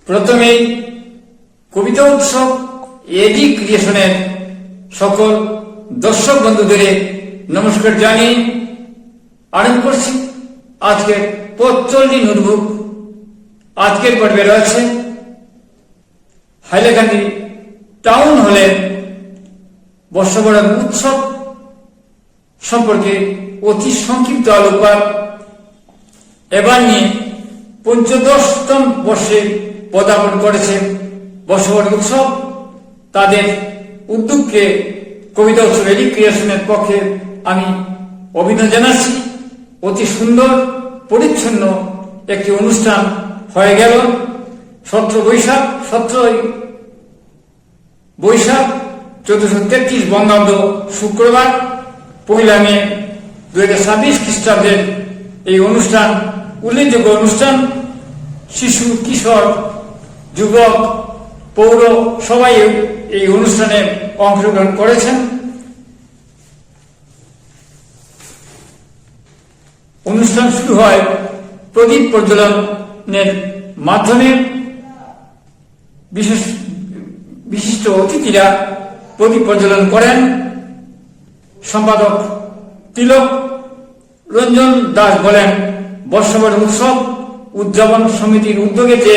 প্রথমেই কবিতা উৎসব এডি ক্রিয়েশনের সকল দর্শক বন্ধুদের নমস্কার জানিয়ে আরম্ভ করছি আজকের পথচলতি নোটবুক। আজকের পর্বে রয়েছে হাইলাকান্দি টাউন হলের বর্ষবরণ উৎসব সম্পর্কে অতি সংক্ষিপ্ত আলোকপাত। এবার নিয়ে ৫৫তম বর্ষে পদার্পণ করেছে বর্ষবরণ উৎসব। তাদের উদ্যোগকে কবিতা উৎসব এডি ক্রিয়েশনের পক্ষে আমি অভিনন্দন জানাচ্ছি। অতি সুন্দর পরিচ্ছন্ন একটি অনুষ্ঠান হয়ে গেল। 17 বৈশাখ 1433 বঙ্গাব্দ শুক্রবার 1 মে 2026 খ্রিস্টাব্দের এই অনুষ্ঠান উল্লেখযোগ্য অনুষ্ঠান। শিশু, কিশোর, যুবক, পৌর সবাই এই অনুষ্ঠানে অংশগ্রহণ করেছেন। অনুষ্ঠান শুরু হয় প্রদীপ প্রজ্বলনের মাধ্যমে। বিশিষ্ট অতিথিরা প্রদীপ প্রজ্বলন করেন। সম্পাদক তিলক রঞ্জন দাস বলেন, বর্ষবরণ উৎসব উদযাপন সমিতির উদ্যোগে যে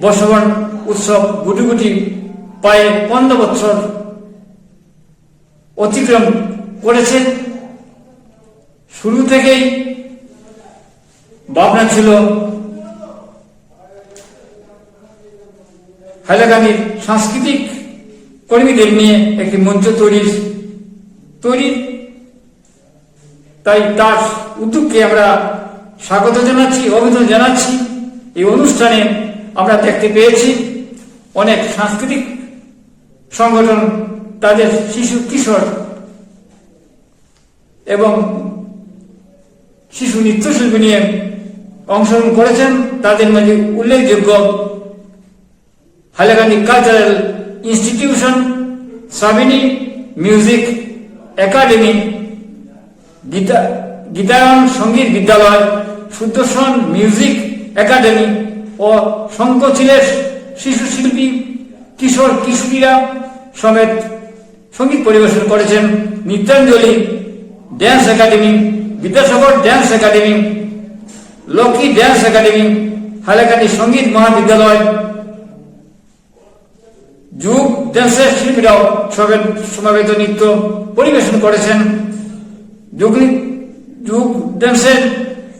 বর্ষবরণ উৎসব গুটি পায়ে 15 বছর অতিক্রম করেছে। শুরু থেকেই ভাবনা ছিল হাইলাকান্দির সাংস্কৃতিক কর্মীদের নিয়ে একটি মঞ্চ তৈরি। তাই তার উদ্যোগকে আমরা স্বাগত জানাচ্ছি, অভিনন্দন জানাচ্ছি। এই অনুষ্ঠানে আমরা দেখতে পেয়েছি অনেক সাংস্কৃতিক সংগঠন তাদের শিশু, কিশোর এবং শিশু নৃত্যশিল্পী নিয়ে অংশগ্রহণ করেছেন। তাদের মাঝে উল্লেখযোগ্য Hailakandi cultural institution, Sabini music academy, Gitayan Sangeet Vidyalaya, সুদর্শন মিউজিক একাডেমি ও শঙ্কচিলের শিশু শিল্পী, কিশোর কিশোরীরা সমেত সঙ্গীত পরিবেশন করেছেন। Nrityanjali dance academy, Vidyasagar dance academy, Lakshmi dance academy, Hailakandi সঙ্গীত মহাবিদ্যালয়, যুগ ড্যান্সের শিল্পীরাও সমাবেত নৃত্য পরিবেশন করেছেন। যুগ ড্যান্সের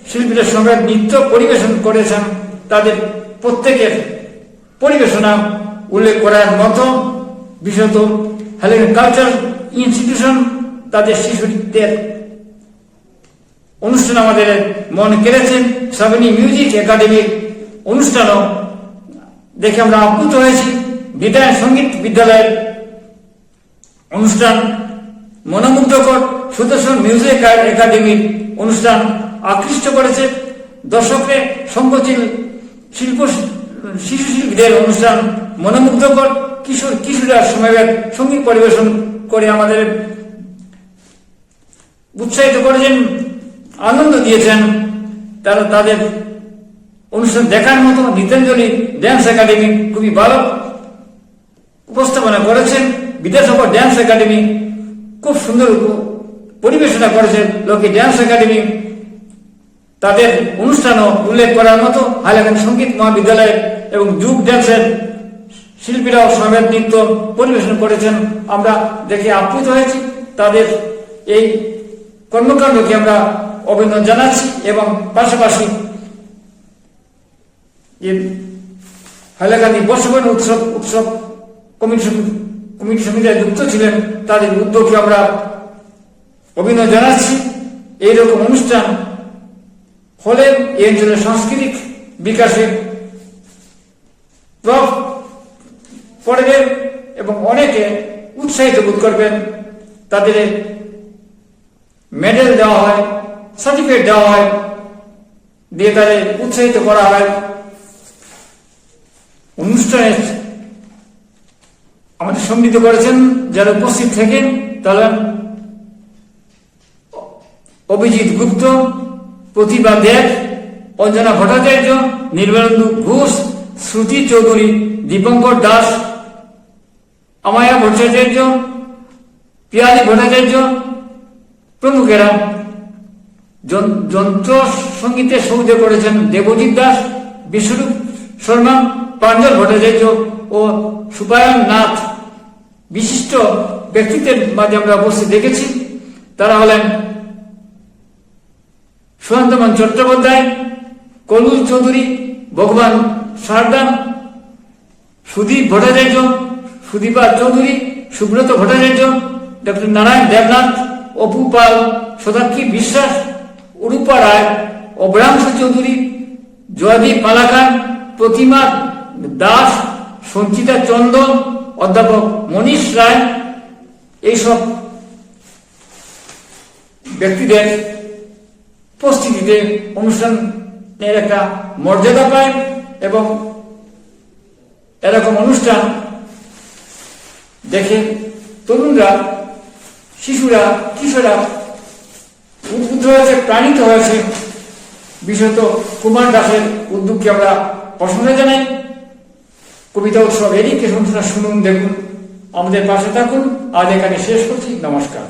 শিল্পীরা সমেত নৃত্য পরিবেশন করেছেন। তাদের প্রত্যেকের পরিবেশনা উল্লেখ করার মতো। বিশেষত হাইলাকান্দি কালচারাল ইনস্টিটিউশন তাদের শিশুদের অনুষ্ঠান আমাদের মন কেড়েছেন। সাবিনী মিউজিক একাডেমির অনুষ্ঠানও দেখে আমরা আপ্লুত হয়েছি। গীতায়ন সঙ্গীত বিদ্যালয়ের অনুষ্ঠান মনোমুগ্ধকর। সুদর্শন মিউজিক একাডেমির অনুষ্ঠান আকৃষ্ট করেছে দর্শককে। শঙ্কচিল শিশু শিল্পীদের অনুষ্ঠান মনোমুগ্ধকর। কিশোর কিশোরীরা সমেত সঙ্গীত পরিবেশন করে আমাদের উৎসাহিত করেছেন, আনন্দ দিয়েছেন। তারা তাদের অনুষ্ঠান দেখার মতো। নৃত্যাঞ্জলি ড্যান্স একাডেমি খুবই ভালো উপস্থাপনা করেছেন। বিদ্যাসাগর ড্যান্স একাডেমি খুব সুন্দর পরিবেশনা করেছেন। লক্ষ্মী ড্যান্স একাডেমি তাদের অনুষ্ঠানও উল্লেখ করার মতো। হাইলাকান্দি সঙ্গীত মহাবিদ্যালয় এবং যুগ ড্যান্সের শিল্পীরাও সমেত নৃত্য পরিবেশন করেছেন। আমরা দেখে আপ্লুত হয়েছি। তাদের এই কর্মকাণ্ডকে আমরা অভিনন্দন জানাচ্ছি এবং পাশাপাশি হাইলাকান্দি বর্ষবরণ উৎসব কমিটি সমিতিরা যুক্ত ছিলেন। তাদের উদ্যোগকে আমরা অভিনন্দন জানাচ্ছি। এইরকম অনুষ্ঠান হলে এই অঞ্চলের সাংস্কৃতিক বিকাশে প্রভাব পড়বে এবং অনেকে উৎসাহিত বোধ করবেন। তাদের মেডেল দেওয়া হয়, সার্টিফিকেট দেওয়া হয়, দিয়ে তাদের উৎসাহিত করা হয়। অনুষ্ঠানে আমাদের সমৃদ্ধ করেছেন যারা উপস্থিত থাকেন তারা অভিজিৎ গুপ্ত, প্রতিভা দেব, অঞ্জনা ভট্টাচার্য, নির্মলেন্দু ঘোষ, শ্রুতি চৌধুরী, দীপঙ্কর দাস, আমায়া ভট্টাচার্য, পিয়ালি ভট্টাচার্য প্রমুখেরা। যন্ত্র সঙ্গীতে সহযোগ করেছেন দেবজিৎ দাস, বিশ্বরূপ শর্মা, প্রাঞ্জল ভট্টাচার্য ও সুপায়ন নাথ। বিশিষ্ট ব্যক্তিত্বের মাঝে আমরা উপস্থিত দেখেছি। তারা হলেন সুশান্তমান চট্টোপাধ্যায়, কলুল চৌধুরী, ভগবান সারদা, সুদীপ ভট্টাচার্য, সুদীপা চৌধুরী, সুব্রত ভট্টাচার্য, ডক্টর নারায়ণ দেবনাথ, অপু পাল, শতাক্ষী বিশ্বাস, অরূপা রায়, অভ্রাংশ চৌধুরী, জয়দীপ মালাকার, প্রতিমা দাস, সঞ্চিতা চন্দ, অধ্যাপক মনীষ রায়। এইসব ব্যক্তিদের উপস্থিতিতে অনুষ্ঠানের একটা মর্যাদা পায় এবং এরকম অনুষ্ঠান দেখে তরুণরা, শিশুরা, কিশোরা উদ্বুদ্ধ হয়েছে, প্রাণিত হয়েছে। বিশেষত কুমার দাসের উদ্যোগকে আমরা প্রশংসা জানাই। কবিতা উৎসব এরই অনুষ্ঠান শুনুন, দেখুন, আমাদের পাশে থাকুন। আজ এখানে শেষ করছি। নমস্কার।